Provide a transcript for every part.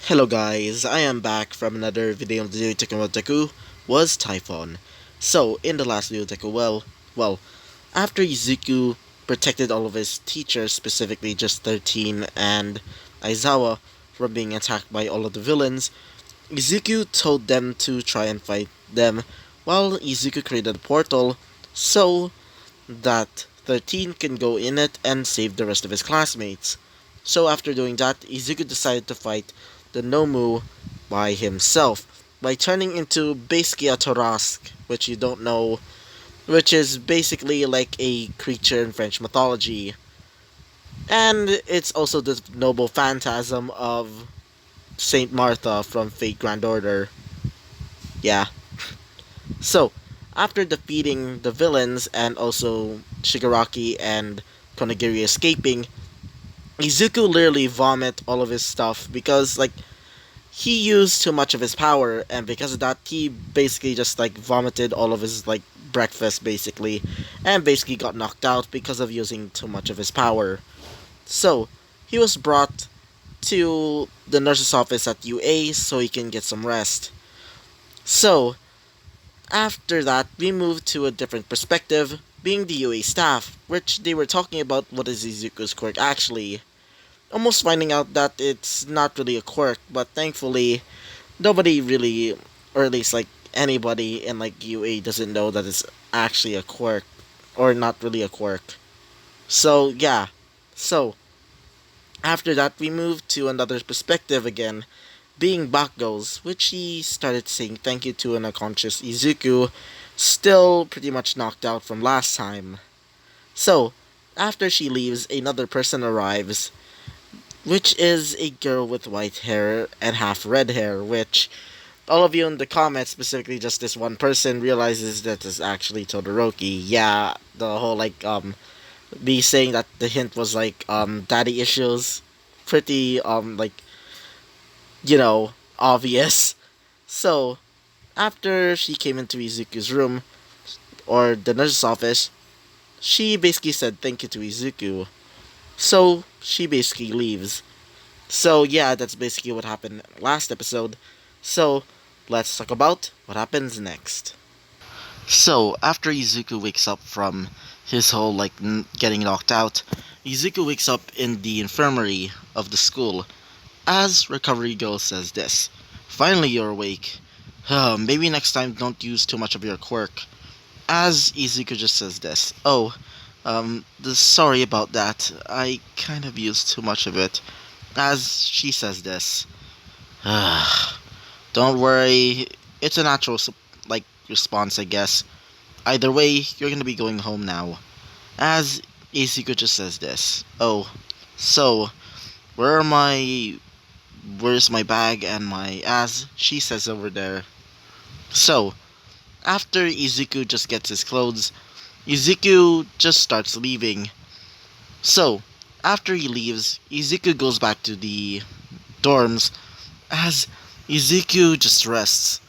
Hello guys, I am back from another video of the talking about deku was Typhon. So, in the last video deku, after Izuku protected all of his teachers, specifically just 13 and Aizawa, from being attacked by all of the villains, Izuku told them to try and fight them, while Izuku created a portal so that 13 can go in it and save the rest of his classmates. So after doing that, Izuku decided to fight the Nomu by himself, by turning into basically a Tarask, which you don't know, which is basically like a creature in French mythology. And it's also the noble phantasm of Saint Martha from Fate Grand Order. Yeah. So, after defeating the villains and also Shigaraki and Konagiri escaping, Izuku literally vomit all of his stuff because he used too much of his power, and because of that he basically just vomited all of his breakfast basically, and basically got knocked out because of using too much of his power. So he was brought to the nurse's office at UA so he can get some rest. So after that, we moved to a different perspective, being the UA staff, which they were talking about what is Izuku's quirk actually. Almost finding out that it's not really a quirk, but thankfully, nobody really, or at least anybody in UA doesn't know that it's actually a quirk, or not really a quirk. So yeah, so after that we moved to another perspective again, being Bakugo's, which he started saying thank you to an unconscious Izuku, still pretty much knocked out from last time. So, after she leaves, another person arrives, which is a girl with white hair and half red hair, which all of you in the comments, specifically just this one person, realizes that is actually Todoroki. Yeah, the whole me saying that the hint was daddy issues, pretty obvious. So, after she came into Izuku's room, or the nurse's office, she basically said thank you to Izuku. So, she basically leaves. So, yeah, that's basically what happened last episode. So, let's talk about what happens next. So, after Izuku wakes up from his whole, getting knocked out, Izuku wakes up in the infirmary of the school. As Recovery Girl says this, "Finally you're awake. Maybe next time don't use too much of your quirk." As Izuku just says this, sorry about that. I kind of used too much of it. As she says this, don't worry. It's a natural, response, I guess. Either way, you're gonna be going home now. As Izuku just says this, so, where are my where's my bag and my as she says over there. So, after Izuku just gets his clothes, Izuku just starts leaving. So, after he leaves, Izuku goes back to the dorms as Izuku just rests.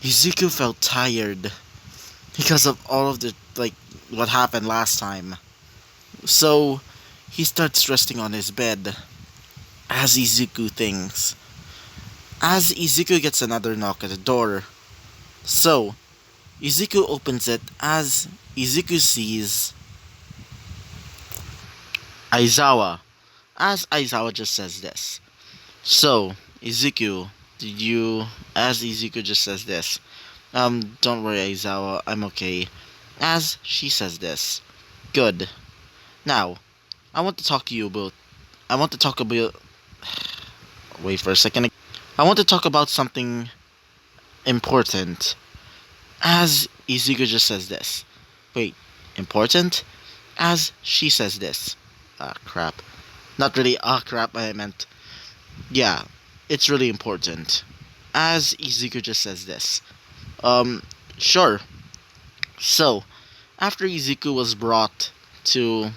Izuku felt tired because of all of the what happened last time. So, he starts resting on his bed as Izuku thinks. As Izuku gets another knock at the door. So, Izuku opens it as Izuku sees Aizawa. As Aizawa just says this. So, Izuku, did you... As Izuku just says this. Don't worry Aizawa, I'm okay. As she says this. Good. Now, I want to talk to you about... I want to talk about... Wait for a second. I want to talk about something important. As Izuku just says this. Wait, important? As she says this. Ah, crap. Not really, crap, I meant. Yeah, it's really important. As Izuku just says this. Sure. So, after Izuku was brought to,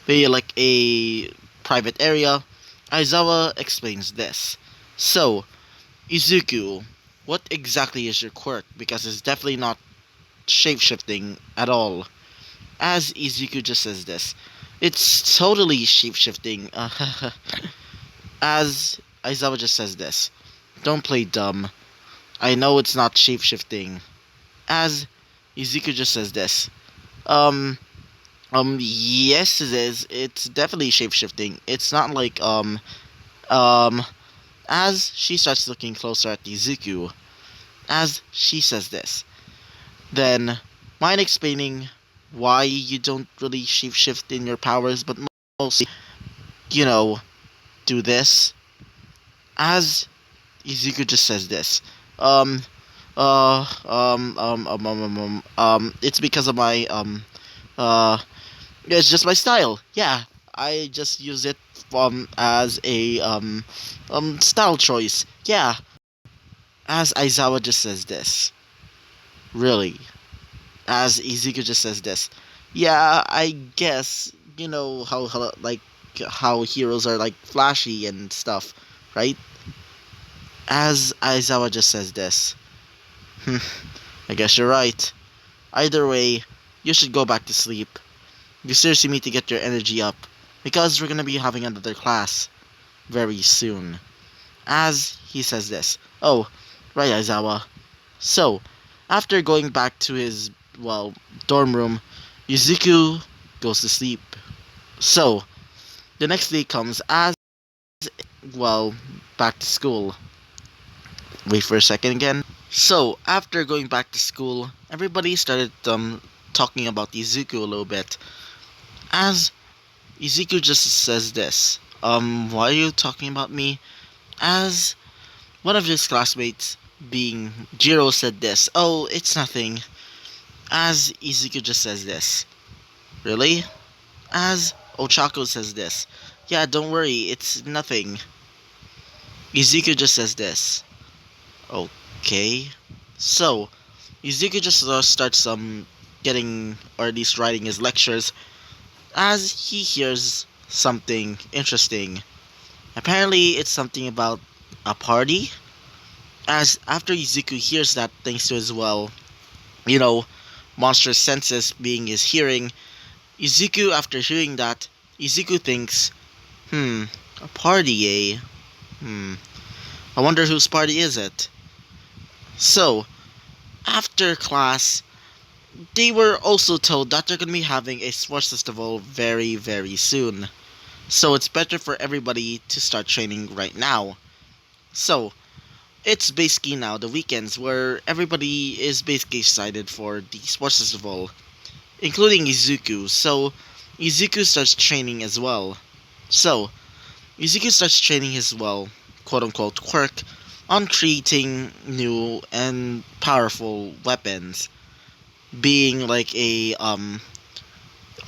maybe a private area, Aizawa explains this. So, Izuku, what exactly is your quirk? Because it's definitely not shapeshifting at all. As Izuku just says this, it's totally shapeshifting. As Aizawa just says this. Don't play dumb. I know it's not shapeshifting. As Izuku just says this. Um, yes it is. It's definitely shapeshifting. It's not like, um, as she starts looking closer at Izuku, as she says this, then mind explaining why you don't really shapeshift in your powers, but mostly, you know, do this? As Izuku just says this, um, it's because of my, it's just my style. Yeah, I just use it as a style choice. Yeah, as Aizawa just says this. Really, as Izuku just says this. Yeah, I guess you know how like how heroes are like flashy and stuff, right? As Aizawa just says this. I guess you're right. Either way, you should go back to sleep. You seriously need to get your energy up because we're gonna be having another class very soon. As he says this. Oh, right, Aizawa. So, after going back to his, well, dorm room, Yuzuku goes to sleep. So, the next day comes as, well, back to school. Wait for a second again. So, after going back to school, everybody started talking about Izuku a little bit. As Izuku just says this, why are you talking about me? As one of his classmates, being Jiro, said this, oh, it's nothing. As Izuku just says this, really? As Ochako says this, yeah, don't worry, it's nothing. Izuku just says this, okay. So, Izuku just starts getting, or at least writing his lectures, as he hears something interesting. Apparently, it's something about a party. As after Izuku hears that, thanks to his, well, you know, monstrous senses being his hearing, Izuku, after hearing that, Izuku thinks, a party, eh? I wonder whose party is it? So, after class, they were also told that they're gonna be having a sports festival very, very soon. So it's better for everybody to start training right now. So, it's basically now the weekends where everybody is basically excited for the sports festival, including Izuku. So, Izuku starts training as well. So, Izuku starts training his, well, quote unquote, quirk on creating new and powerful weapons, being like a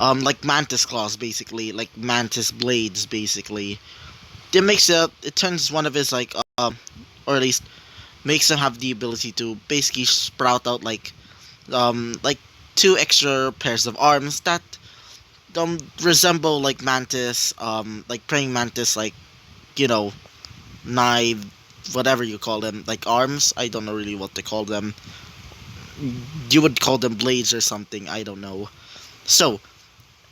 like mantis claws, basically, like mantis blades, basically. It turns one of his, like, or at least makes him have the ability to basically sprout out like two extra pairs of arms that resemble like mantis, like praying mantis, like, you know, knife, whatever you call them, like arms. I don't know really what to call them. You would call them blades or something. I don't know. So,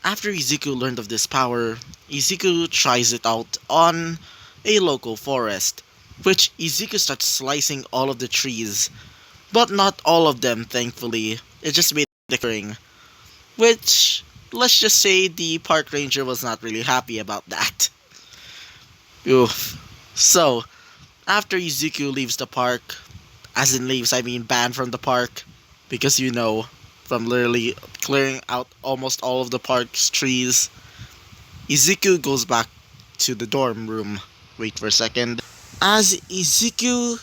after Izuku learned of this power, Izuku tries it out on a local forest, which Izuku starts slicing all of the trees, but not all of them, thankfully. It just made a ring, which, let's just say the park ranger was not really happy about that. Oof. So, after Izuku leaves the park, as in leaves, I mean banned from the park, because you know, from literally clearing out almost all of the park's trees, Izuku goes back to the dorm room. Wait for a second. As Izuku,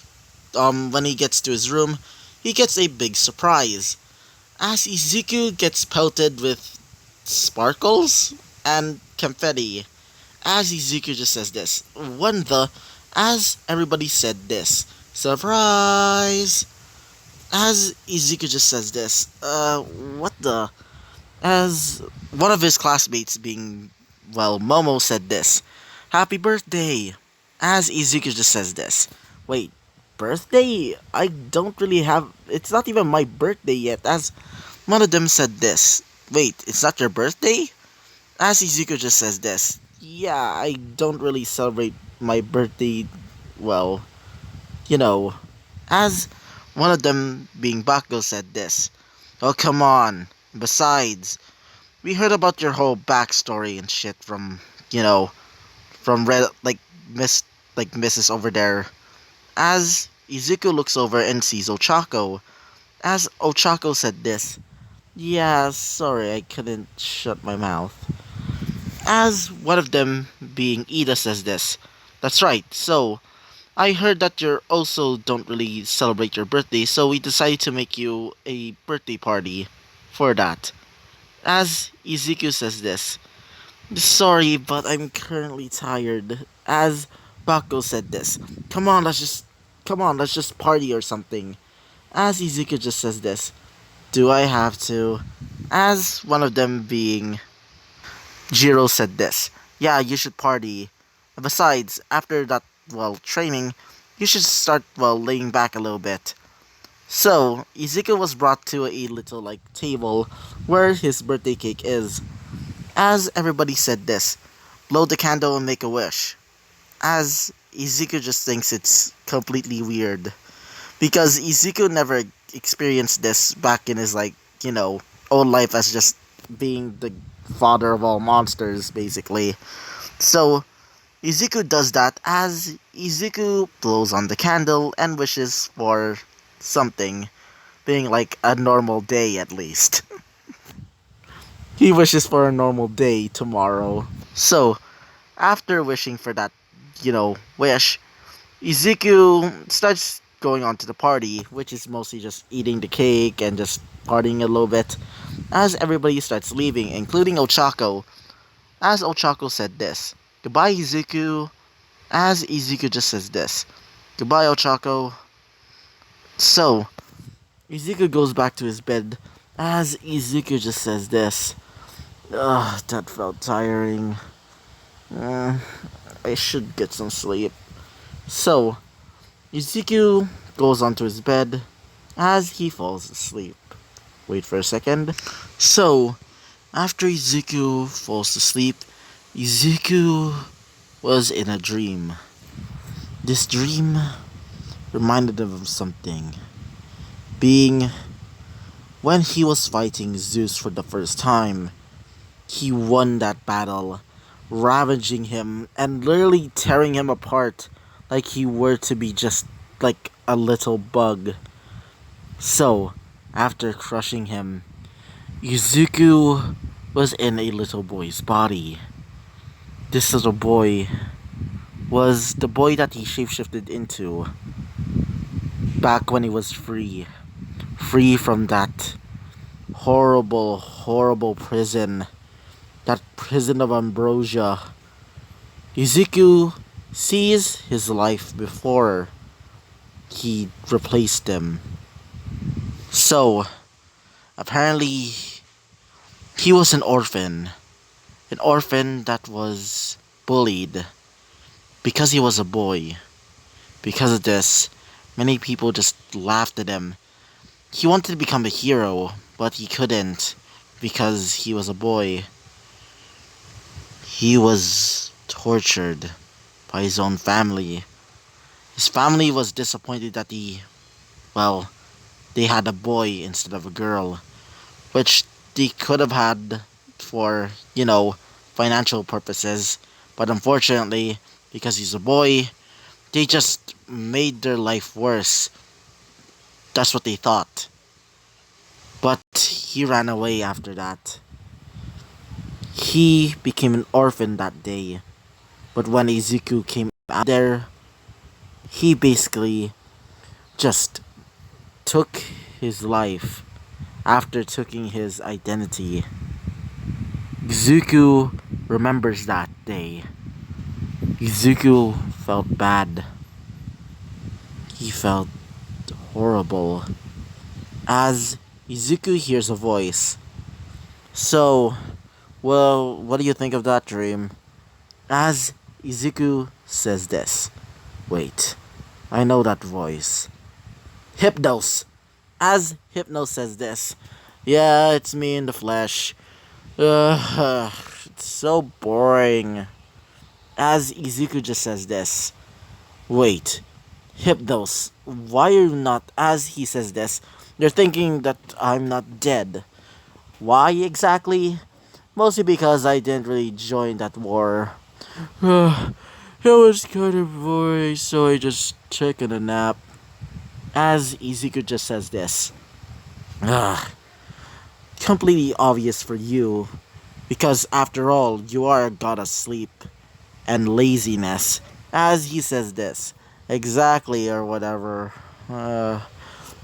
when he gets to his room, he gets a big surprise. As Izuku gets pelted with sparkles and confetti. As Izuku just says this, when the, as everybody said this, surprise! As Izuku just says this, what the? As one of his classmates, being, well, Momo, said this, happy birthday! As Izuku just says this, wait, birthday? I don't really have, it's not even my birthday yet, as one of them said this, wait, it's not your birthday? As Izuku just says this, yeah, I don't really celebrate my birthday well, you know, as one of them being Bakugo said this. Oh, come on. Besides, we heard about your whole backstory and shit from, you know, from Miss, Mrs. over there. As Izuku looks over and sees Ochako, as Ochako said this. Yeah, sorry, I couldn't shut my mouth. As one of them, being Ida, says this. That's right, so, I heard that you also don't really celebrate your birthday, so we decided to make you a birthday party for that. As Izuku says this. Sorry, but I'm currently tired. As Bako said this. Come on, let's just party or something. As Izuku just says this. Do I have to? As one of them being Jiro said this. Yeah, you should party. Besides, after that, training, you should start, laying back a little bit. So, Izuku was brought to a little, table where his birthday cake is. As everybody said this, blow the candle and make a wish. As Izuku just thinks it's completely weird. Because Izuku never experienced this back in his, old life as just being the father of all monsters, basically. So, Izuku does that as Izuku blows on the candle and wishes for something, being like a normal day at least. He wishes for a normal day tomorrow. So, after wishing for that, wish, Izuku starts going on to the party, which is mostly just eating the cake and just partying a little bit, as everybody starts leaving, including Ochako, as Ochako said this. Goodbye, Izuku. As Izuku just says this. Goodbye, Ochako. So, Izuku goes back to his bed, as Izuku just says this. Ugh, that felt tiring. I should get some sleep. So, Izuku goes onto his bed as he falls asleep. Wait for a second. So, after Izuku falls asleep, Izuku was in a dream. This dream reminded him of something. Being when he was fighting Zeus for the first time, he won that battle, ravaging him and literally tearing him apart like he were to be just like a little bug. So, after crushing him, Izuku was in a little boy's body. This little boy was the boy that he shapeshifted into back when he was free. Free from that horrible, horrible prison. That prison of ambrosia. Izuku sees his life before he replaced him. So, apparently, he was an orphan. An orphan that was bullied because he was a boy. Because of this, many people just laughed at him. He wanted to become a hero, but he couldn't because he was a boy. He was tortured by his own family. His family was disappointed that they had a boy instead of a girl, which they could have had for, financial purposes. But unfortunately, because he's a boy, they just made their life worse. That's what they thought. But he ran away after that. He became an orphan that day. But when Izuku came out there, he basically just took his life after taking his identity. Izuku remembers that day. Izuku felt bad. He felt horrible. As Izuku hears a voice. So, what do you think of that dream? As Izuku says this. Wait, I know that voice. Hypnos! As Hypnos says this. Yeah, it's me in the flesh. It's so boring. As Izuku just says this. Wait, Hypnos, why are you not, as he says this, you're thinking that I'm not dead. Why exactly? Mostly because I didn't really join that war. It was kind of boring, so I just taken a nap. As Izuku just says this. Ugh, completely obvious for you. Because after all, you are a god of sleep and laziness. As he says this. Exactly, or whatever.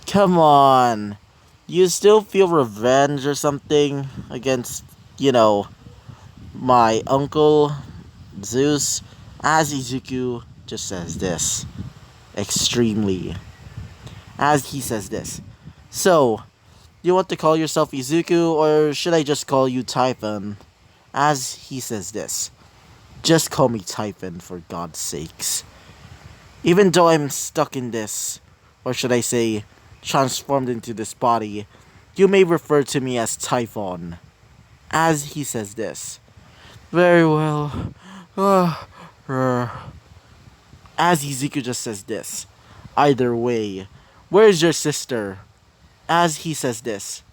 Come on. You still feel revenge or something against, you know, my uncle, Zeus? As Izuku just says this. Extremely. As he says this. So, you want to call yourself Izuku, or should I just call you Typhon? As he says this. Just call me Typhon, for God's sakes. Even though I'm stuck in this, or should I say, transformed into this body, you may refer to me as Typhon. As he says this. Very well. As Izuku just says this. Either way, where's your sister? As he says this.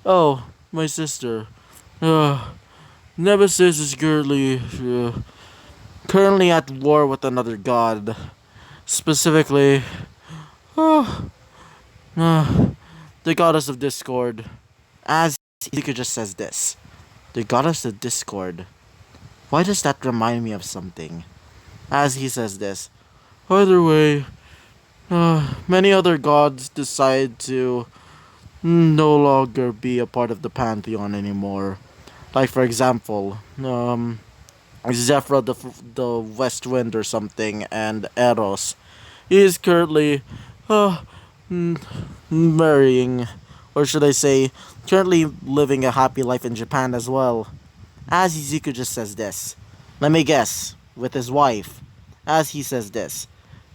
Oh, my sister. Nemesis is currently at war with another god. Specifically, uh, the goddess of discord. As Izuku just says this. The goddess of discord. Why does that remind me of something? As he says this. Either way, many other gods decide to no longer be a part of the pantheon anymore. Like for example, Zephyr the West Wind or something, and Eros. He is currently uh, marrying, or should I say, currently living a happy life in Japan as well. As Izuku just says this. Let me guess, with his wife. As he says this.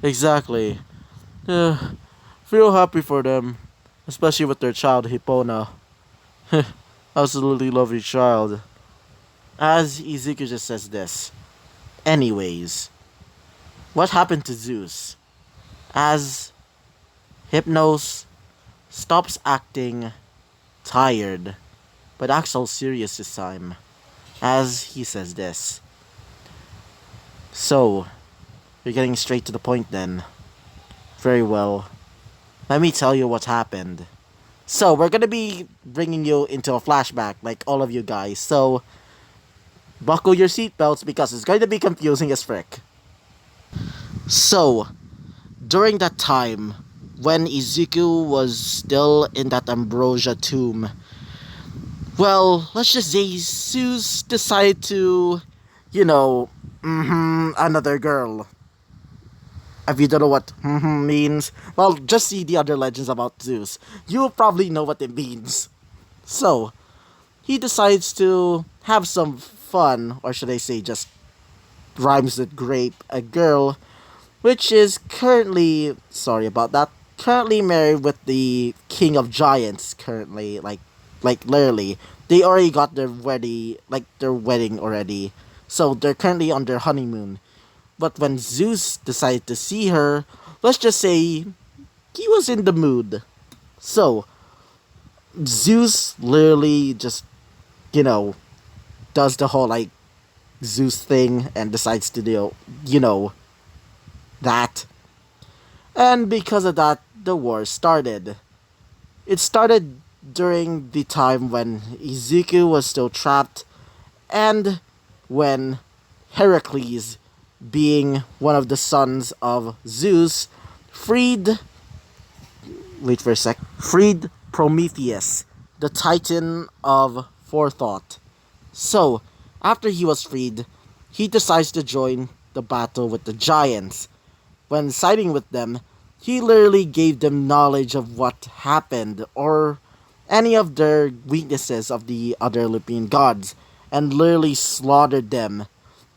Exactly. Uh, feel happy for them, especially with their child Hippona. Absolutely lovely child. As Izuku just says this. Anyways, what happened to Zeus? As Hypnos stops acting tired, but acts all serious this time. As he says this. So, you're getting straight to the point then. Very well. Let me tell you what happened. So, we're gonna be bringing you into a flashback, like all of you guys. So, buckle your seatbelts because it's going to be confusing as frick. So, during that time, when Izuku was still in that ambrosia tomb, well, let's just say Zeus decided to, another girl. If you don't know what means, well, just see the other legends about Zeus. You'll probably know what it means. So, he decides to have some fun, or should I say just rhymes with grape, a girl, which is currently, sorry about that, currently married with the King of Giants, currently, like literally. They already got their wedding already. So, they're currently on their honeymoon. But when Zeus decided to see her, let's just say he was in the mood. So, Zeus literally just, does the whole Zeus thing and decides to do, that. And because of that, the war started. It started during the time when Izuku was still trapped and when Heracles, being one of the sons of Zeus, freed freed Prometheus, the titan of forethought. So, after he was freed, he decides to join the battle with the giants. When siding with them, he literally gave them knowledge of what happened or any of their weaknesses of the other Olympian gods and literally slaughtered them.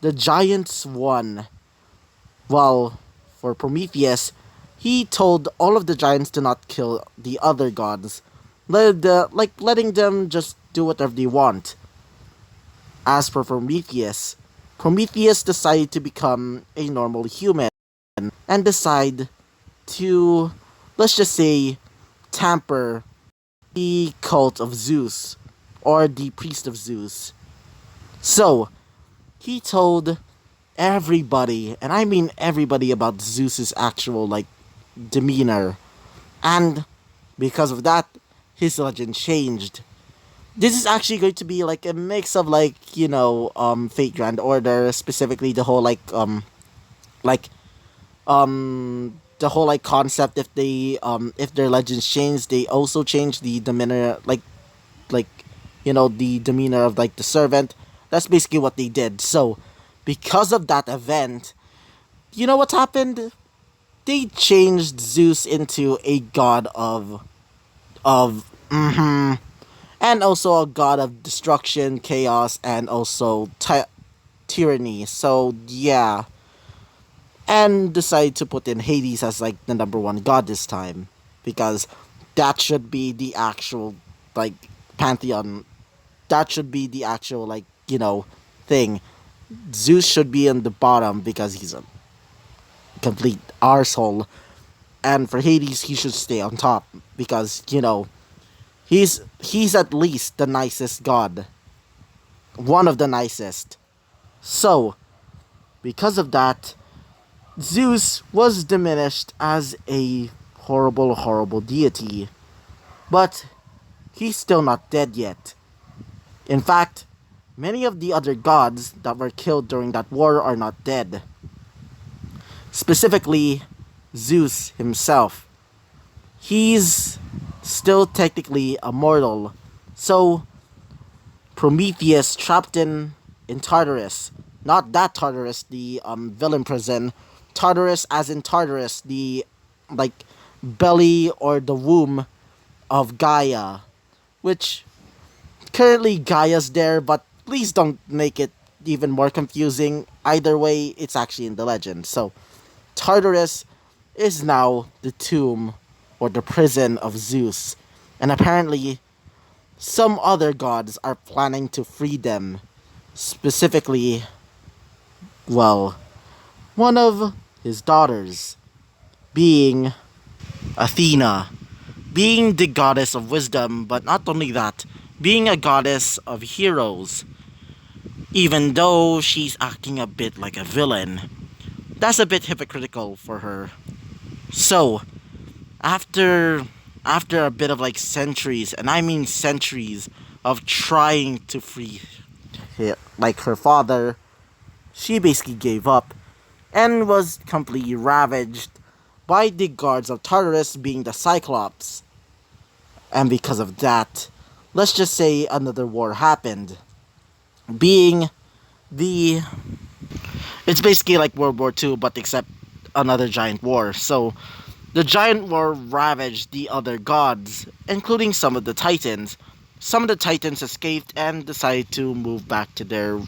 The giants won. While for Prometheus, he told all of the giants to not kill the other gods, letting them just do whatever they want. As for Prometheus, Prometheus decided to become a normal human and decide to, let's just say, tamper the cult of Zeus or the priest of Zeus. So, he told everybody, and I mean everybody, about Zeus's actual, like, demeanor. And because of that, his legend changed. This is actually going to be like a mix of, like, Fate Grand Order, specifically the whole like the whole, like, concept. If their legends change, they also change the demeanor, like the demeanor of, like, the servant. That's basically what they did. So because of that event, you know what happened? They changed Zeus into a god of and also a god of destruction, chaos, and also tyranny. So yeah, and decide to put in Hades as, like, the number one god this time, because that should be the actual, like, pantheon. That should be the actual, like, thing. Zeus should be in the bottom because he's a complete arsehole, and for Hades he should stay on top because he's at least the nicest god, one of the nicest. So because of that, Zeus was diminished as a horrible, horrible deity, but he's still not dead yet. In fact, many of the other gods that were killed during that war are not dead. Specifically, Zeus himself. He's still technically immortal. So, Prometheus trapped in Tartarus, not that Tartarus, the villain prison, Tartarus as in Tartarus, the, like, belly or the womb of Gaia, which currently Gaia's there, but please don't make it even more confusing. Either way, it's actually in the legend. So, Tartarus is now the tomb or the prison of Zeus, and apparently some other gods are planning to free them. Specifically, well, one of his daughters, being Athena, being the goddess of wisdom, but not only that, being a goddess of heroes. Even though she's acting a bit like a villain, that's a bit hypocritical for her. So, after after a bit of, like, centuries, and I mean centuries, of trying to free like her father, she basically gave up and was completely ravaged by the guards of Tartarus, being the Cyclops. And because of that, let's just say another war happened. Being the It's basically like World War II, but except another giant war. So the giant war ravaged the other gods, including some of the titans. Some of the titans escaped and decided to move back to their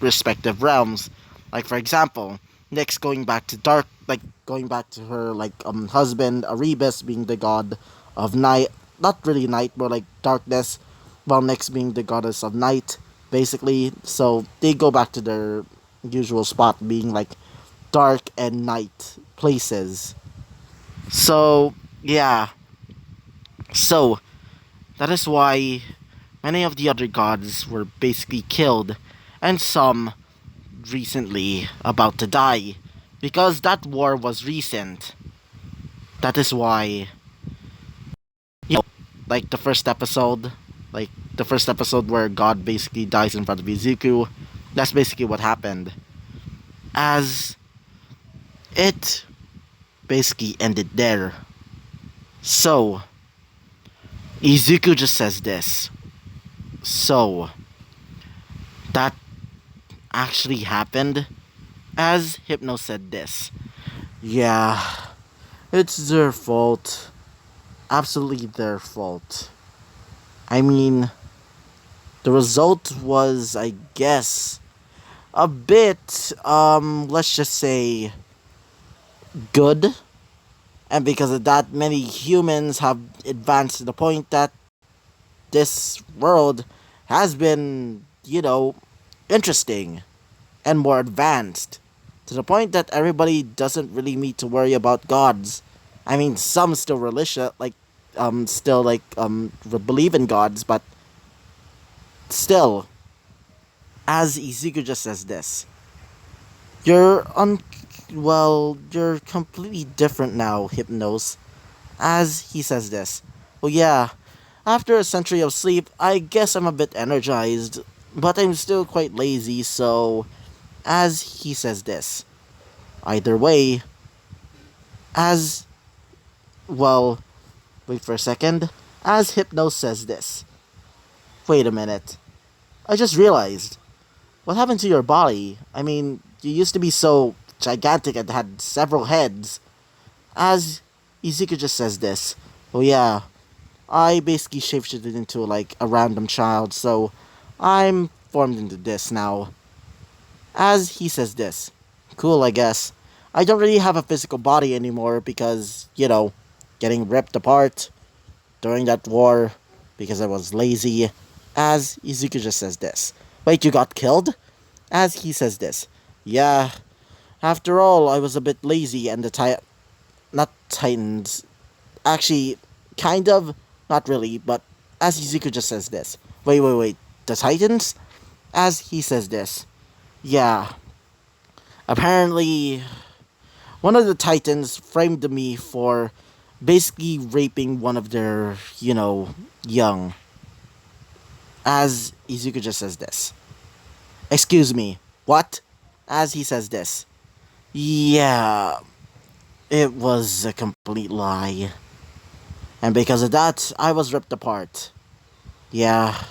respective realms. Like, for example, Nyx going back to her, like, husband Erebus, being the god of night, not really night, more like darkness, while Nyx being the goddess of night, basically. So they go back to their usual spot, being like dark and night places. So yeah, so that is why many of the other gods were basically killed, and some recently about to die, because that war was recent. That is why, like, the first episode where God basically dies in front of Izuku, that's basically what happened. As it basically ended there. So, Izuku just says this. So, that actually happened, as Hypno said this. Yeah, it's their fault. Absolutely their fault. I mean, the result was, I guess, a bit, let's just say, good. And because of that, many humans have advanced to the point that this world has been, interesting and more advanced, To the point that everybody doesn't really need to worry about gods. I mean, some still religious, believe in gods, but still, as Izuku just says this, you're you're completely different now, Hypnos. As he says this, well, yeah, after a century of sleep, I guess I'm a bit energized, but I'm still quite lazy, so, as he says this, either way, as, well, wait for a second, as Hypnos says this, wait a minute, I just realized, what happened to your body? I mean, you used to be so gigantic and had several heads. As Izuku just says this, oh yeah, I basically shapeshifted into like a random child, so I'm formed into this now. As he says this, cool, I guess. I don't really have a physical body anymore because, getting ripped apart during that war because I was lazy. As Izuku just says this, wait, you got killed? As he says this, yeah, after all, I was a bit lazy and not Titans, actually, kind of, not really, but as Izuku just says this, wait, the Titans? As he says this, yeah, apparently, one of the Titans framed me for basically raping one of their, young. As Izuku just says this. Excuse me, what? As he says this. Yeah, it was a complete lie. And because of that, I was ripped apart. Yeah,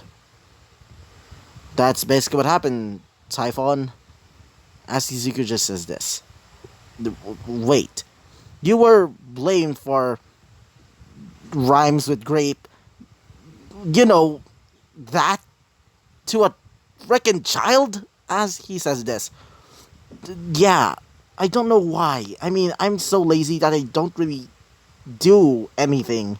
that's basically what happened, Typhon. As Izuku just says this. Wait, you were blamed for rhymes with grape, you know, that to a freaking child? As he says this. Yeah, I don't know why. I mean, I'm so lazy that I don't really do anything.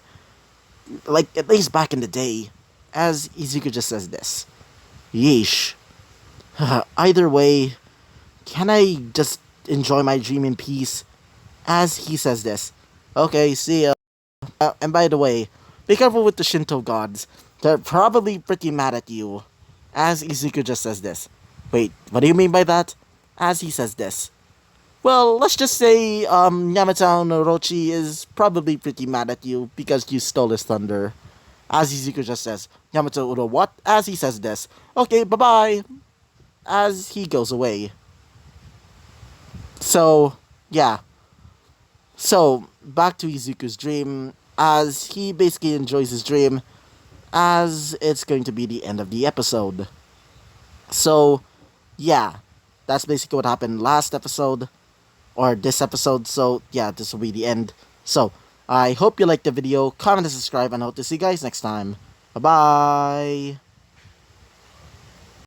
Like, at least back in the day. As Izuku just says this. Yeesh. Either way, can I just enjoy my dream in peace? As he says this. Okay, see ya. And by the way, be careful with the Shinto gods. They're probably pretty mad at you. As Izuku just says this. Wait, what do you mean by that? As he says this. Well, let's just say, Yamata no Orochi is probably pretty mad at you because you stole his thunder. As Izuku just says, Yamato Uro what? As he says this. Okay, bye-bye. As he goes away. So, yeah. So, back to Izuku's dream, as he basically enjoys his dream, as it's going to be the end of the episode. So, yeah. That's basically what happened last episode, or this episode, so yeah, this will be the end. So, I hope you liked the video, comment and subscribe, and I hope to see you guys next time. Bye-bye!